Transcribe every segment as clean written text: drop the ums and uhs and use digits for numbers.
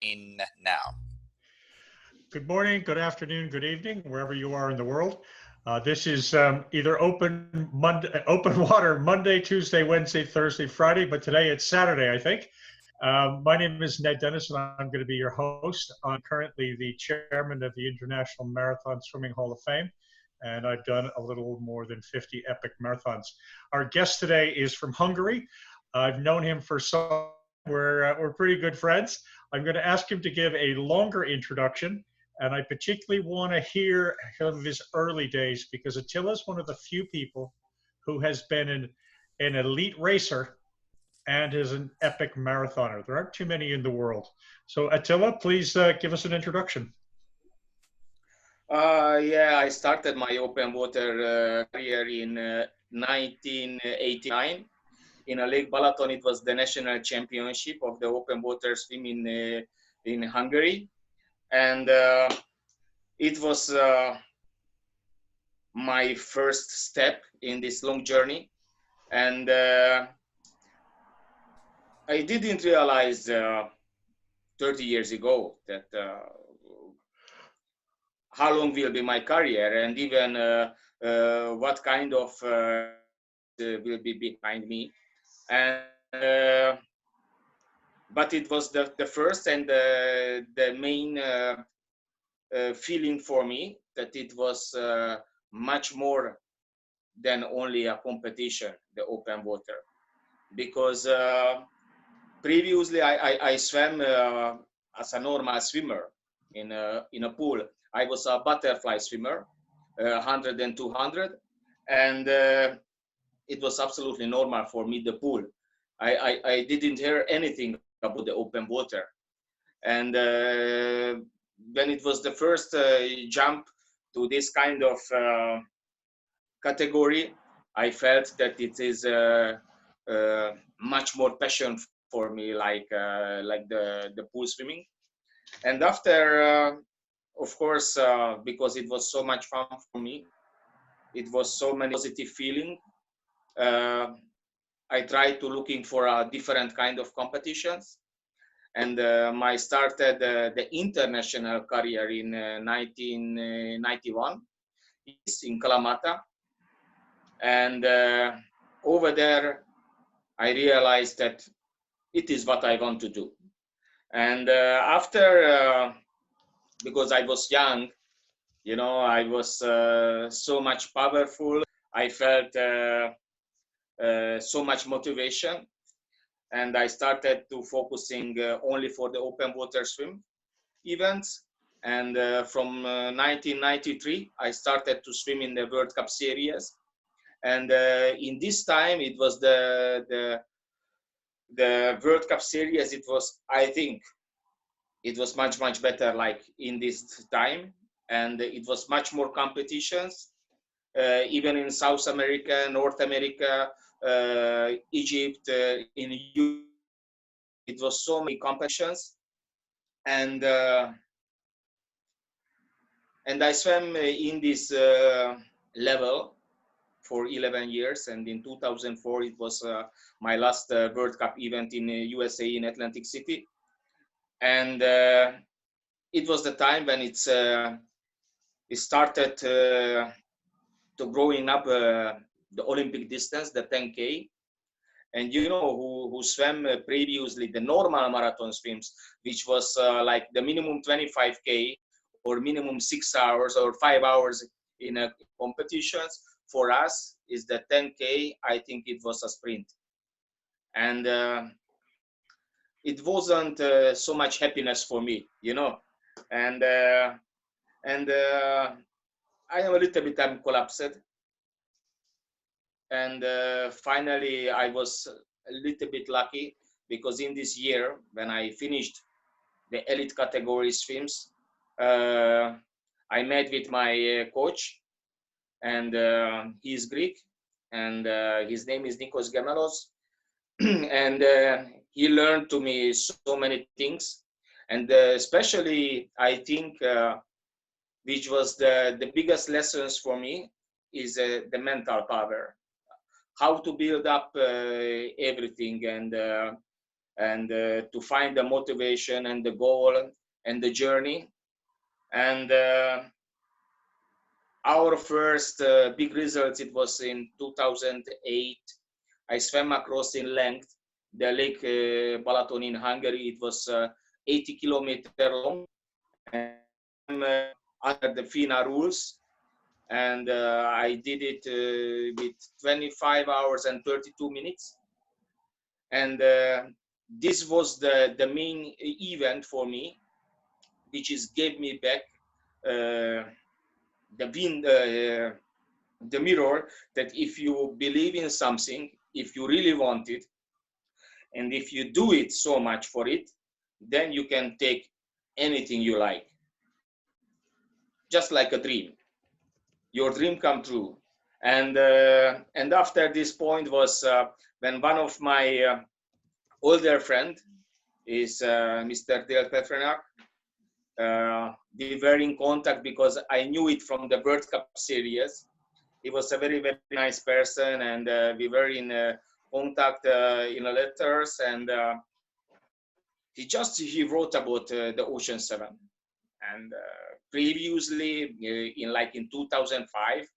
in now. Good morning, good afternoon, good evening, wherever you are in the world. This is either open water Monday, Tuesday, Wednesday, Thursday, Friday, but today it's Saturday, I think. My name is Ned Denison. I'm going to be your host. I'm currently the chairman of the International Marathon Swimming Hall of Fame, and I've done a little more than 50 epic marathons. Our guest today is from Hungary. I've known him for some time. We're pretty good friends. I'm going to ask him to give a longer introduction, and I particularly want to hear of his early days because Attila is one of the few people who has been an elite racer and is an epic marathoner. There aren't too many in the world. So Attila, please give us an introduction. Yeah, I started my open water career in 1989 in a Lake Balaton. It was the national championship of the open water swim in Hungary, and it was my first step in this long journey. And I didn't realize 30 years ago that how long will be my career, and even what kind of will be behind me. And but it was the first and the main feeling for me that it was much more than only a competition, the open water, because previously I swam as a normal swimmer in a pool. I was a butterfly swimmer, 100 and 200, and it was absolutely normal for me, the pool. I didn't hear anything about the open water. And when it was the first jump to this kind of category, I felt that it is much more passion for me, like the pool swimming. And after, of course, because it was so much fun for me, it was so many positive feeling. I tried to looking for a different kind of competitions, and I started the international career in 1991 in Kalamata, and over there I realized that it is what I want to do. And after, because I was young, you know, I was so much powerful. I felt so much motivation, and I started to focusing only for the open water swim events. And from 1993, I started to swim in the World Cup series. And in this time, it was the World Cup series. It was, I think, it was much better like in this time, and it was much more competitions, even in South America, North America, Egypt, in Europe. It was so many competitions, and I swam in this level for 11 years. And in 2004, it was my last World Cup event in USA in Atlantic City. And it was the time when it started to growing up the Olympic distance, the 10K. And you know, who swam previously the normal marathon swims, which was like the minimum 25K or minimum 6 hours or 5 hours in competitions. For us is the 10K. I think it was a sprint, and it wasn't so much happiness for me, you know. And I am a little bit collapsed. And finally, I was a little bit lucky, because in this year, when I finished the elite category swims, I met with my coach, and he's Greek, and his name is Nikos Gemelos, and he learned to me so many things, and especially I think which was the biggest lessons for me is the mental power, how to build up everything, and and to find the motivation and the goal and the journey. And our first big results, it was in 2008. I swam across in length the Lake Balaton in Hungary. It was 80 kilometers long, and under the FINA rules. And I did it with 25 hours and 32 minutes. And this was the main event for me, which is gave me back the mirror, that if you believe in something, if you really want it, and if you do it so much for it, then you can take anything you like. Just like a dream. Your dream come true. And after this point was when one of my older friend is Mr. Dale Pefrenak. We were in contact because I knew it from the World Cup series. He was a very, very nice person, and we were in contact in letters, and he wrote about the Ocean 7. And previously, in 2005,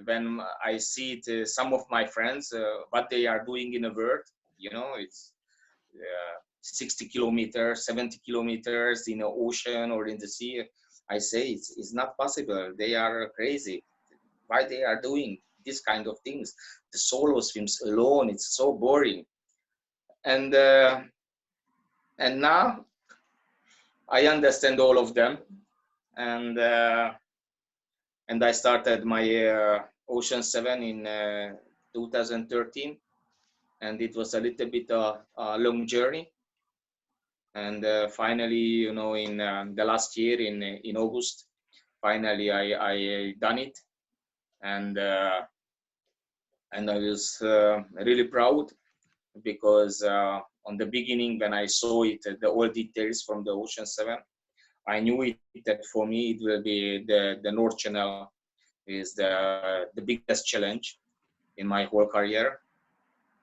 when I see it, some of my friends, what they are doing in the world, it's 60 kilometers, 70 kilometers in the ocean or in the sea. I say it's not possible. They are crazy. Why they are doing this kind of things? The solo swims alone, it's so boring. And now I understand all of them. And I started my Ocean 7 in 2013. And it was a little bit a long journey. And finally, in the last year in August, finally I done it. And I was really proud, because on the beginning, when I saw it, the all details from the Ocean 7, I knew it that for me it will be the North Channel is the biggest challenge in my whole career.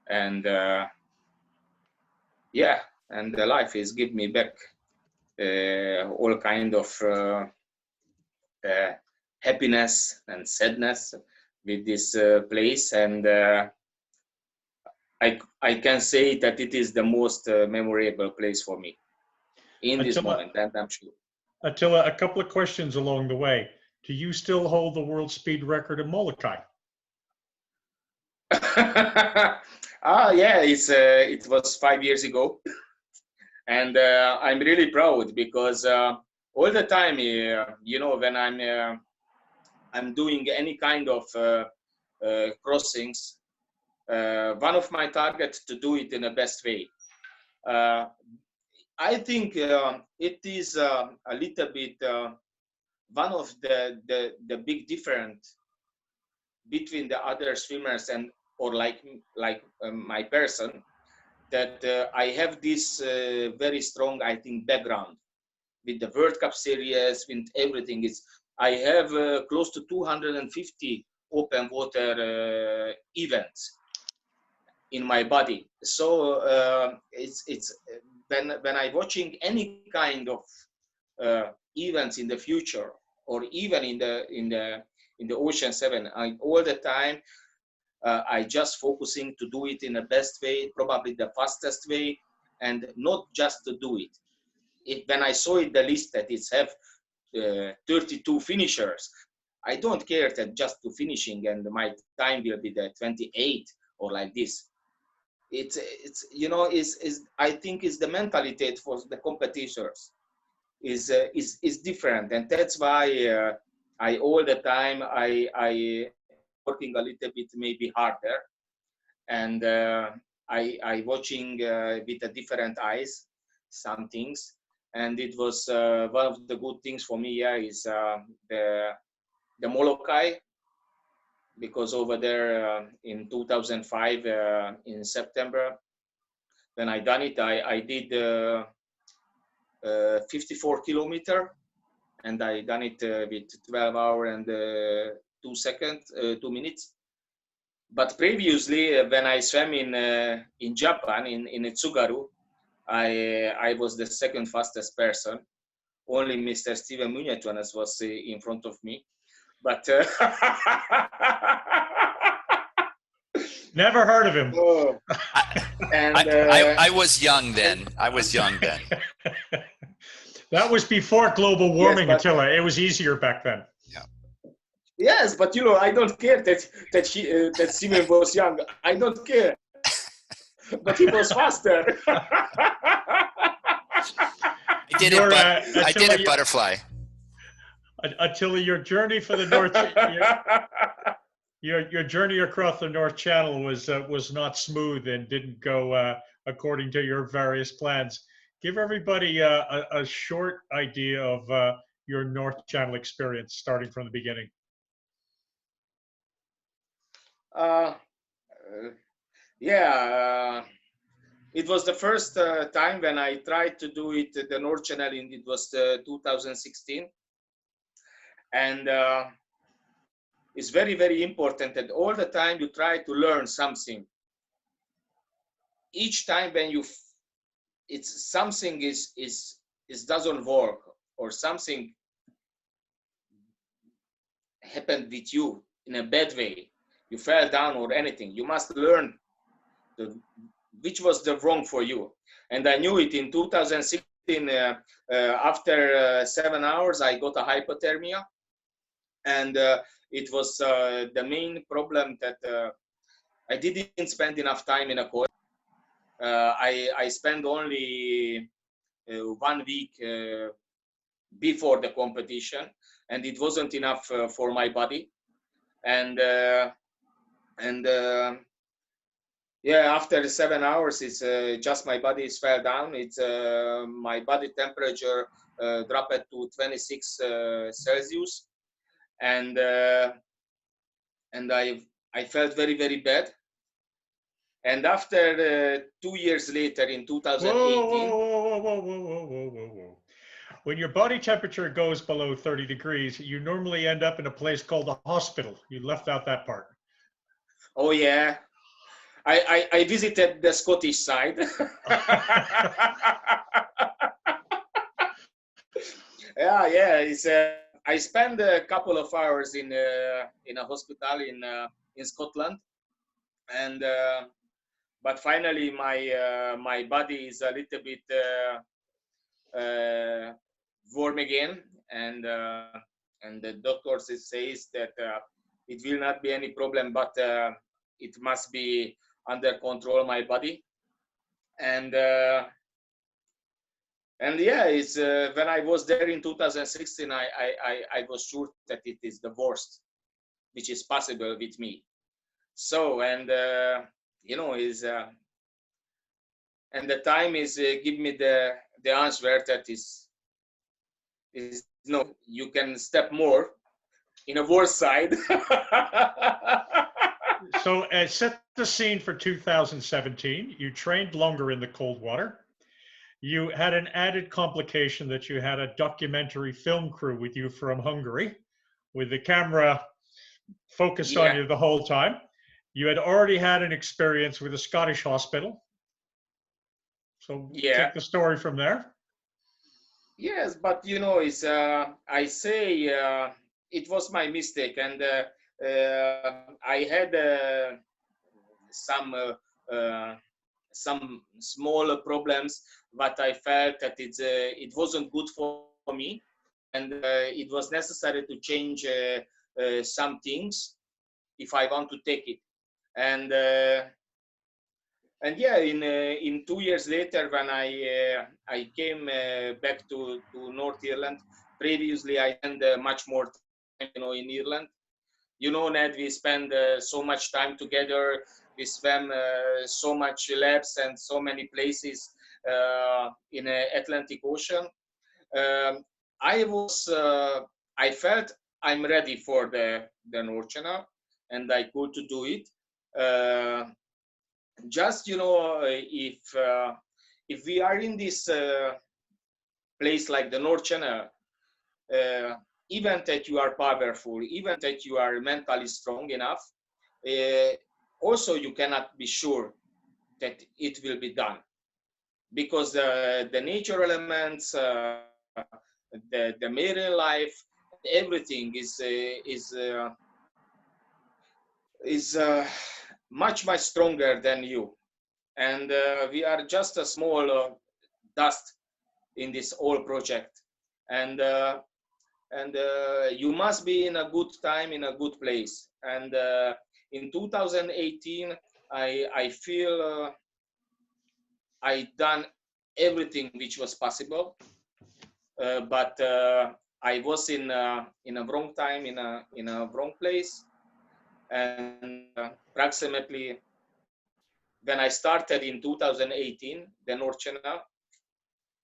And yeah, and the life is give me back all kind of happiness and sadness with this place. And I can say that it is the most memorable place for me in this moment, and I'm sure. Attila, a couple of questions along the way. Do you still hold the world speed record in Molokai? Yeah, it was 5 years ago, and I'm really proud, because all the time, when I'm doing any kind of crossings, one of my targets to do it in the best way. I think it is a little bit one of the big difference between the other swimmers and or like my person, that I have this very strong, I think, background with the World Cup series, with everything. I have close to 250 open water events in my body. So it's when I'm watching any kind of events in the future, or even in the Ocean 7, all the time I just focusing to do it in the best way, probably the fastest way, and not just to do it. When I saw it, the list that it's have 32 finishers, I don't care that just to finishing and my time will be the 28 or like this. It's I think is the mentality for the competitors is different, and that's why I all the time I working a little bit maybe harder, and I watching with a different eyes some things, and it was one of the good things for me. Yeah, is the Molokai, because over there in 2005 in September, when I done it, I did 54 kilometer, and I done it with 12 hours and 2 minutes. But previously, when I swam in Japan, in Tsugaru, I was the second fastest person. Only Mr. Steven Muñetones was in front of me. But Never heard of him. oh, and I was young then. I was young then. That was before global warming, but, Attila. It was easier back then. yes, but I don't care that Steven was young. I don't care. But he was faster. I did a butterfly. Attila, your journey for the North, your journey across the North Channel was not smooth and didn't go according to your various plans. Give everybody a short idea of your North Channel experience, starting from the beginning. It was the first time when I tried to do it, the North Channel, and it was 2016. And it's very, very important that all the time you try to learn something. Each time when something doesn't work, or something happened with you in a bad way, you fell down or anything, you must learn which was the wrong for you. And I knew it in 2016. After 7 hours, I got a hypothermia, and it was the main problem that I didn't spend enough time in a course. I spent only 1 week before the competition, and it wasn't enough for my body. And after 7 hours, it's just my body fell down. It's my body temperature dropped to 26 Celsius, and I felt very, very bad. And after 2 years later, in 2018, Whoa. When your body temperature goes below 30 degrees, you normally end up in a place called a hospital. You left out that part. Oh yeah, I visited the Scottish side. It's I spent a couple of hours in a hospital in Scotland, and but finally my body is a little bit warm again, and the doctor says that it will not be any problem, but it must be under control, my body. And it's when I was there in 2016, I was sure that it is the worst which is possible with me. So, and and the time is give me the answer that is no, you can step more in a worse side. So set the scene for 2017. You trained longer in the cold water. You had an added complication that you had a documentary film crew with you from Hungary, with the camera focused on you the whole time. You had already had an experience with a Scottish hospital. So take the story from there. Yes, but it's I say it was my mistake, and I had some small problems, but I felt that it wasn't good for me, and it was necessary to change some things if I want to take it. And in 2 years later, when I came back to North Ireland, previously I spent much more time, in Ireland. Ned, we spend so much time together. We swam so much laps and so many places in the Atlantic Ocean. I felt I'm ready for the North Channel, and I could to do it. Just if we are in this place like the North Channel, even that you are powerful, even that you are mentally strong enough, also you cannot be sure that it will be done, because the nature elements, the marine life, everything is much stronger than you, and we are just a small dust in this whole project, and you must be in a good time, in a good place. And in 2018, I feel I done everything which was possible, but I was in a wrong time, in a wrong place, and approximately when I started in 2018, the North Channel,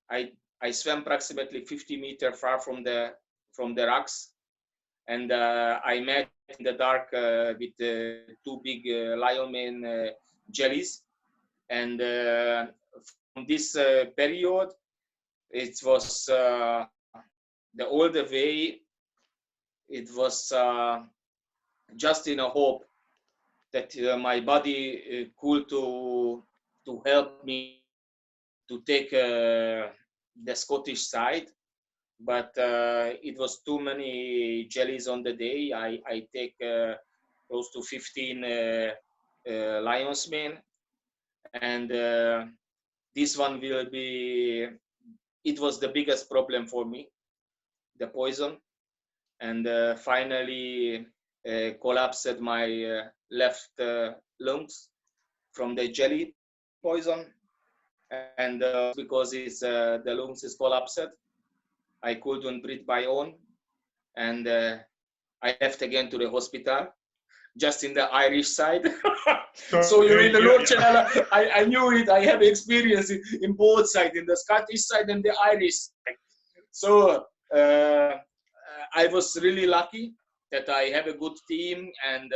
I swam approximately 50 meters far from the rocks, and I met in the dark with two big lion mane jellies, and from this period, it was the older way. It was just in a hope that my body could to help me to take the Scottish side, but it was too many jellies on the day. I take close to 15 lion's mane, and this one will be, it was the biggest problem for me, the poison, and finally collapsed my left lungs from the jelly poison, and because the lungs is collapsed, I couldn't breathe by own, and I left again to the hospital, just in the Irish side. So you're in the North Channel. I knew it. I have experience in both sides, in the Scottish side and the Irish side. So I was really lucky that I have a good team, and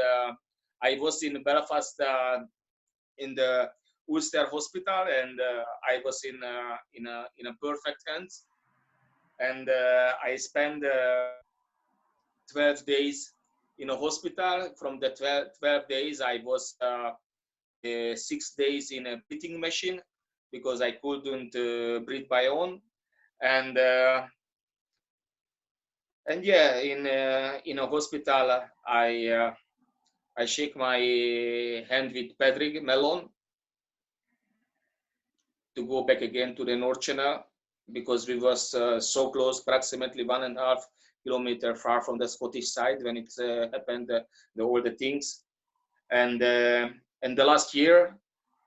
I was in Belfast in the Ulster Hospital, and I was in a perfect hands. And I spent 12 days in a hospital. From the 12 days, I was 6 days in a breathing machine because I couldn't breathe by own. And yeah, in a hospital, I shake my hand with Patrick Mellon to go back again to the North Channel, because we was so close, approximately 1.5 kilometers far from the Scottish side when it happened, all the things. And the last year,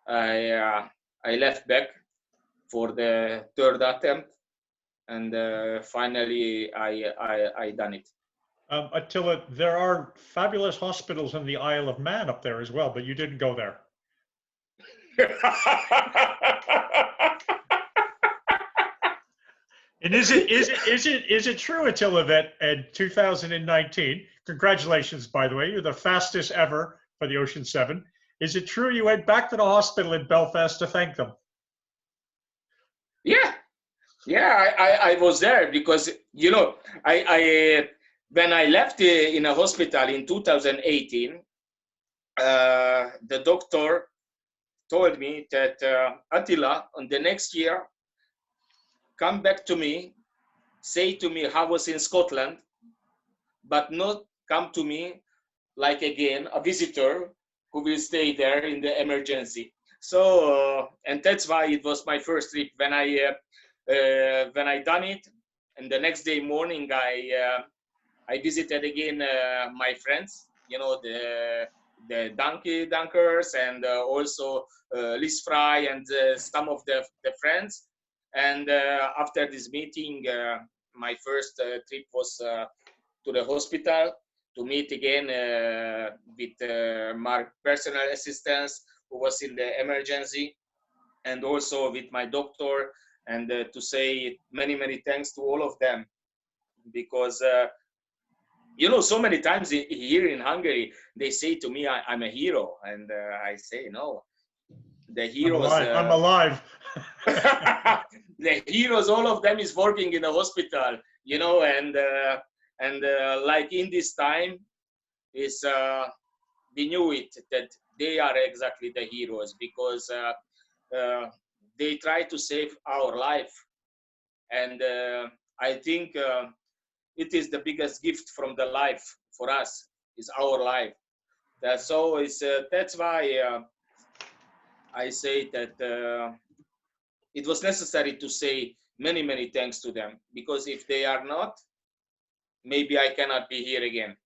I left back for the third attempt, and finally I done it. Attila, there are fabulous hospitals in the Isle of Man up there as well, but you didn't go there. And is it true, Attila, that in 2019, congratulations, by the way, you're the fastest ever for the Ocean 7. Is it true you went back to the hospital in Belfast to thank them? Yeah, I was there because, you know, I when I left in a hospital in 2018, the doctor told me that Attila, on the next year, come back to me, say to me how I was in Scotland, but not come to me like again a visitor who will stay there in the emergency. So and that's why it was my first trip. When I done it, and the next day morning I visited again my friends, you know, the dunkers, and also Liz Fry and some of the friends. And after this meeting, my first trip was to the hospital to meet again with my personal assistant who was in the emergency, and also with my doctor, and to say many thanks to all of them, because you know, so many times here in Hungary they say to me I'm a hero, and I say no, the heroes, I'm alive. the heroes, all of them is working in the hospital, you know, and like in this time is we knew it that they are exactly the heroes, because they try to save our life. And I think it is the biggest gift from the life for us, is our life. That's why I say that it was necessary to say many, many thanks to them, because if they are not, maybe I cannot be here again.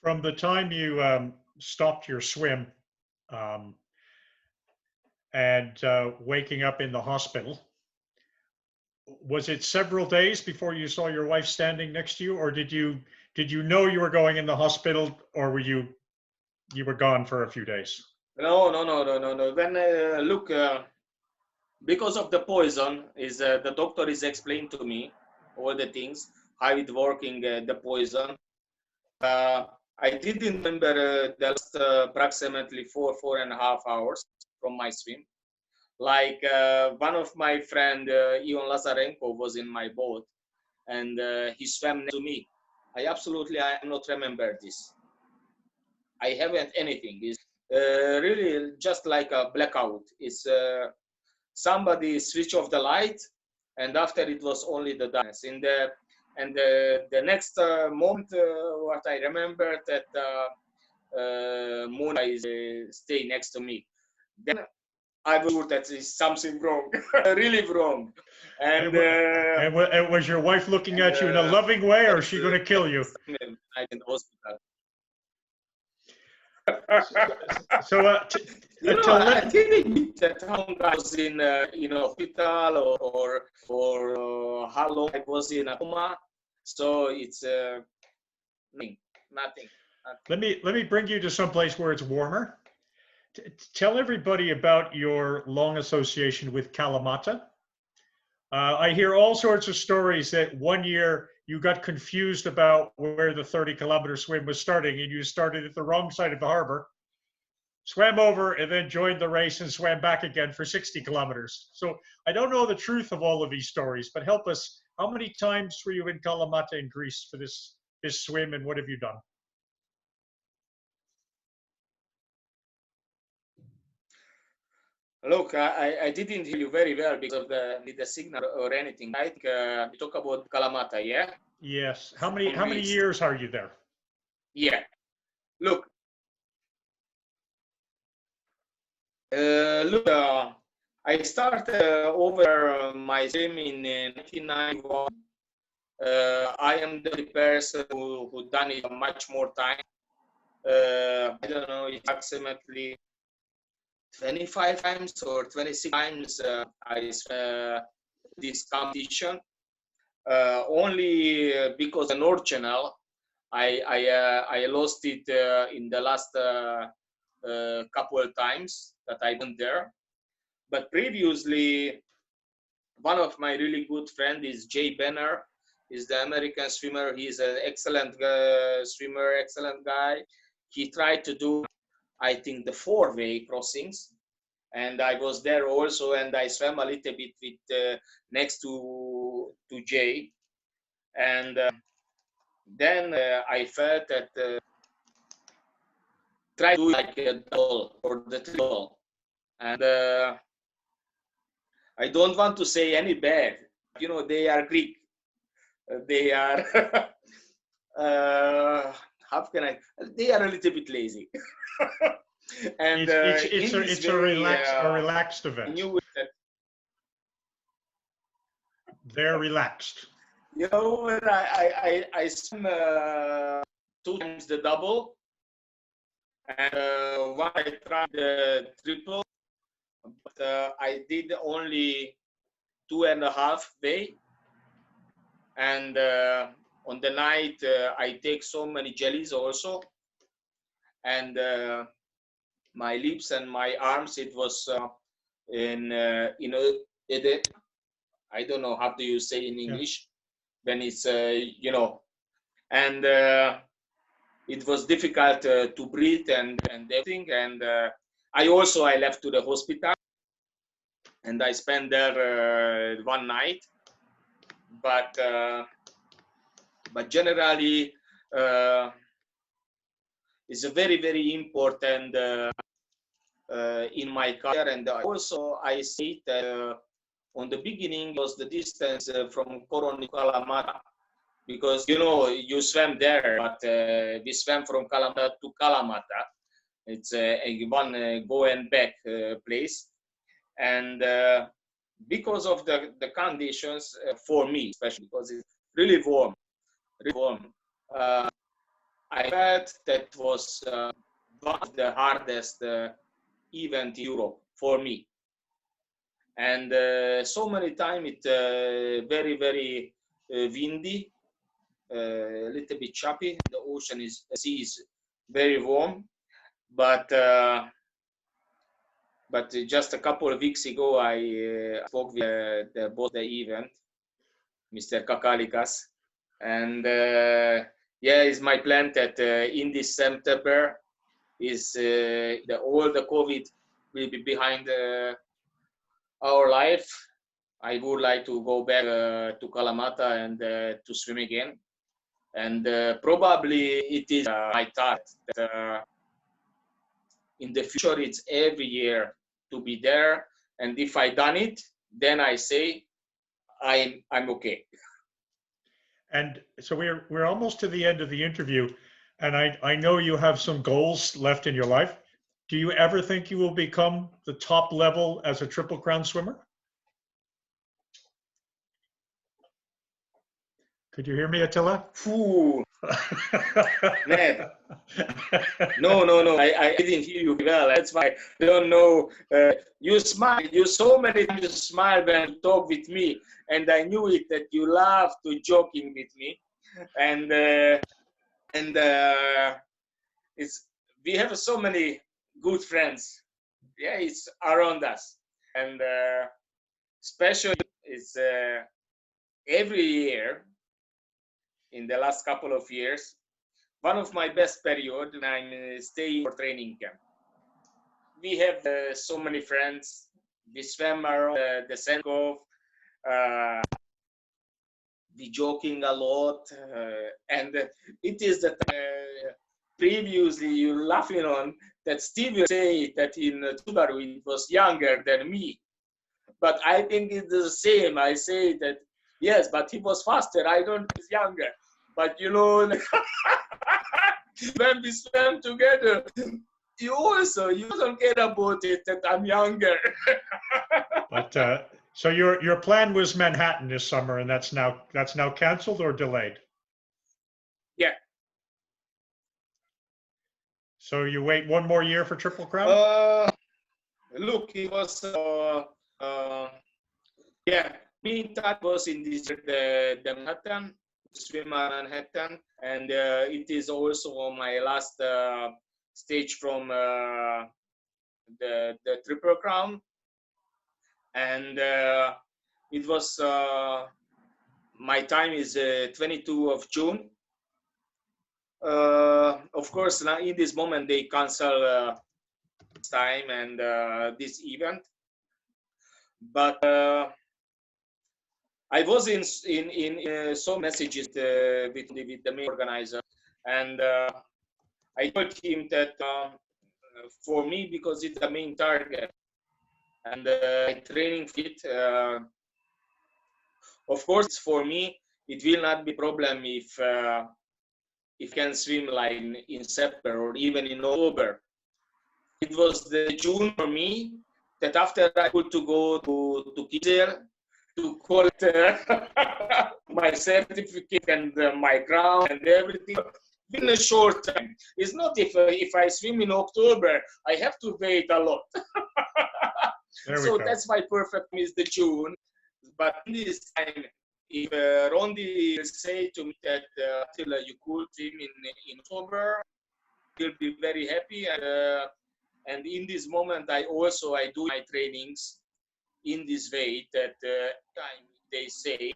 From the time you stopped your swim and waking up in the hospital, was it several days before you saw your wife standing next to you, or did you know you were going in the hospital, or were you were gone for a few days? No. When look, because of the poison, the doctor is explained to me all the things, how it working, the poison. I didn't remember the last approximately 4.5 hours from my swim. Like one of my friend, Ion Lazarenko, was in my boat, and he swam next to me. I am not remember this. I haven't anything. It's really just like a blackout. It's somebody switch off the light, and after it was only the darkness. The next moment, what I remember, that Mona is stay next to me. Then I was sure that is something wrong, really wrong. And was your wife looking at you in a loving way, or is she going to kill you? I'm in the hospital. So, I didn't meet that how long I was in hospital or how long I was in a coma. So it's nothing. Let me bring you to some place where it's warmer. Tell everybody about your long association with Kalamata. I hear all sorts of stories that one year you got confused about where the 30-kilometer swim was starting, and you started at the wrong side of the harbor, swam over, and then joined the race and swam back again for 60 kilometers. So I don't know the truth of all of these stories, but help us. How many times were you in Kalamata in Greece for this swim, and what have you done? Look, I didn't hear you very well because of the signal or anything. I think we talk about Kalamata, yeah? Yes. How many years are you there? Yeah. Look, I started over my swim in 1991. I am the person who done it much more time. I don't know, it's approximately 25 times or 26 times I swam this competition. Only because the North Channel, I lost it in the last couple of times that I went there. But previously, one of my really good friends is Jay Benner. He's the American swimmer. He's an excellent swimmer, excellent guy. He tried to do, I think, the 4-way crossings. And I was there also, and I swam a little bit with next to Jay. And then I felt that try to do like a double or the triple. And I don't want to say any bad. You know, they are Greek. They are, how can I? They are a little bit lazy. And it's a relaxed event. They're relaxed. You know, I swam 2 times the double, and one I tried the triple, but I did only 2.5 day. And on the night, I take so many jellies also, and my lips and my arms, it was I don't know how do you say in English, when it's and it was difficult to breathe and everything. And I left to the hospital, and I spent there one night. But generally, it's a very, very important in my career. And also I say that on the beginning was the distance from Koroni to Kalamata, because you swam there, but we swam from Kalamata to Kalamata. It's a one go and back place, and because of the conditions for me, especially because it's really warm, I felt that was one of the hardest event in Europe for me. And so many times it very, very windy, a little bit choppy. The sea is very warm, but just a couple of weeks ago, I spoke with the boss of the event, Mr. Kakalikas, and yeah, it's my plan that in this September is all the COVID will be behind our life. I would like to go back to Kalamata and to swim again. And probably it is my thought that in the future it's every year to be there. And if I done it, then I say I'm okay. And so we're almost to the end of the interview, and I know you have some goals left in your life. Do you ever think you will become the top level as a Triple Crown swimmer? Could you hear me, Attila? Ooh. Ned. No. I didn't hear you well. That's why I don't know. You smile. You so many times you smile when you talk with me, and I knew it that you love to joking with me, and it's we have so many good friends. Yeah, it's around us, and especially it's every year. In the last couple of years, one of my best period when I'm staying for training camp. We have so many friends. We swim around the Senkov. We joking a lot, and it is that previously you laughing on that Steve will say that in Subaru it was younger than me, but I think it's the same. I say that yes, but he was faster. I don't think he's younger. But when we swam together, you don't care about it that I'm younger. But so your plan was Manhattan this summer, and that's now canceled or delayed? Yeah. So you wait one more year for Triple Crown? Look, it was yeah. Meantime, was in this the Manhattan. Swim Manhattan, and it is also my last stage from the Triple Crown, and it was my time is 22 of June. Of course, now in this moment they cancel this time and this event, but I was in some messages with the main organizer, and I told him that for me, because it's the main target, and training fit, of course, for me, it will not be a problem if can swim like in September or even in October. It was the June for me that after I could to go to Kizel to collect my certificate and my crown and everything in a short time. It's not if I swim in October, I have to wait a lot. So that's my perfect is the June. But this time, if Rondi will say to me that Attila, you could swim in October, he'll be very happy. And in this moment, I do my trainings in this way that time they say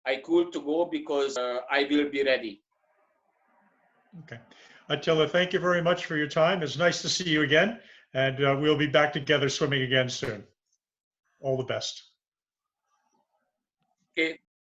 I could to go because I will be ready. Okay. Attila, thank you very much for your time. It's nice to see you again, and we'll be back together swimming again soon. All the best. Okay.